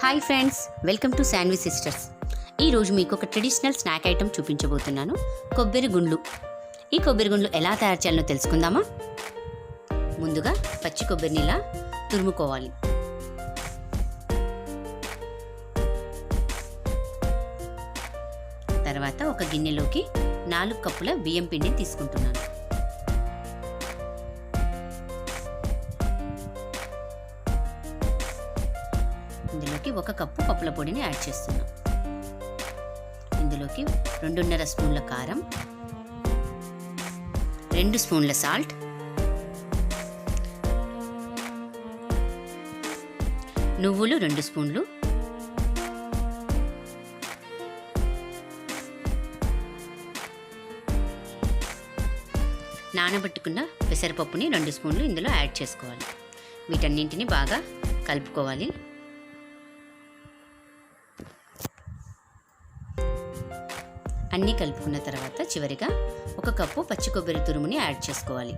Hi friends, welcome to sandwich sisters. ఈరోజు మీకు ఒక ట్రెడిషనల్ స్నాక్ ఐటమ్ చూపించబోతున్నాను, కొబ్బరి గుండ్లు. ఈ కొబ్బరి గుండ్లు ఎలా తయారు చేయాలో తెలుసుకుందామా? ముందుగా పచ్చి కొబ్బరిని ఇలా తురుముకోవాలి. తర్వాత ఒక గిన్నెలోకి 4 కప్పుల బియ్యం పిండిని తీసుకుంటున్నాను. ఇందులోకి 1 కప్పు పప్పుల పొడిని యాడ్ చేస్తున్నాం. ఇందులోకి 2.5 స్పూన్ల కారం, 2 స్పూన్ల సాల్ట్, నువ్వులు 2 స్పూన్లు, నానబెట్టుకున్న పెసరపప్పుని 2 స్పూన్లు ఇందులో యాడ్ చేసుకోవాలి. వీటన్నింటిని బాగా కలుపుకోవాలి. అన్నీ కలుపుకున్న తర్వాత చివరిగా 1 కప్పు పచ్చి కొబ్బరి తురుముని యాడ్ చేసుకోవాలి.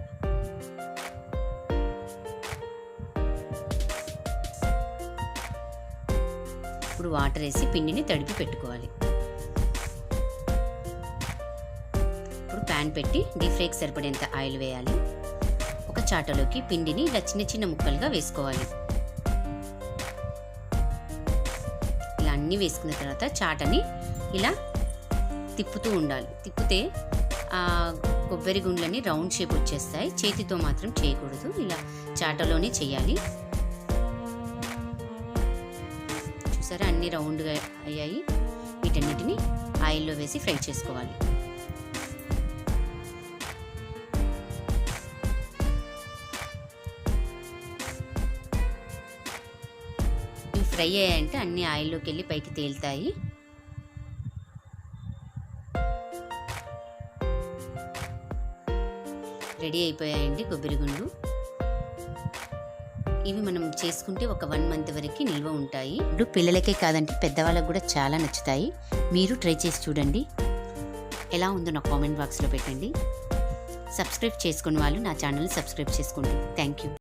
ఇప్పుడు వాటర్ వేసి పిండిని తడిపి పెట్టుకోవాలి. ఇప్పుడు ప్యాన్ పెట్టి డీప్ ఫ్రైకి సరిపడేంత ఆయిల్ వేయాలి. ఒక చాటలోకి పిండిని ఇలా చిన్న చిన్న ముక్కలుగా వేసుకోవాలి. ఇలా అన్నీ వేసుకున్న తర్వాత చాటని ఇలా తిప్పుతూ ఉండాలి. తిప్పితే కొబ్బరి గుండ్లని రౌండ్ షేప్ వచ్చేస్తాయి. చేతితో మాత్రం చేయకూడదు, ఇలా చాటలోనే చేయాలి. చూసారా, అన్ని రౌండ్గా అయ్యాయి. వీటన్నిటిని ఆయిల్లో వేసి ఫ్రై చేసుకోవాలి. ఇవి ఫ్రై అయ్యాయంటే అన్ని ఆయిల్లోకి వెళ్ళి పైకి తేలుతాయి. రెడీ అయిపోయాయండి కొబ్బరి గుండ్లు. ఇవి మనం చేసుకుంటే ఒక 1 మంత్ వరకు నిల్వ ఉంటాయి. ఇప్పుడు పిల్లలకే కాదంటే పెద్దవాళ్ళకు కూడా చాలా నచ్చుతాయి. మీరు ట్రై చేసి చూడండి. ఎలా ఉందో నా కామెంట్ బాక్స్లో పెట్టండి. సబ్స్క్రైబ్ చేసుకున్న వాళ్ళు నా ఛానల్ని సబ్స్క్రైబ్ చేసుకోండి. Thank you.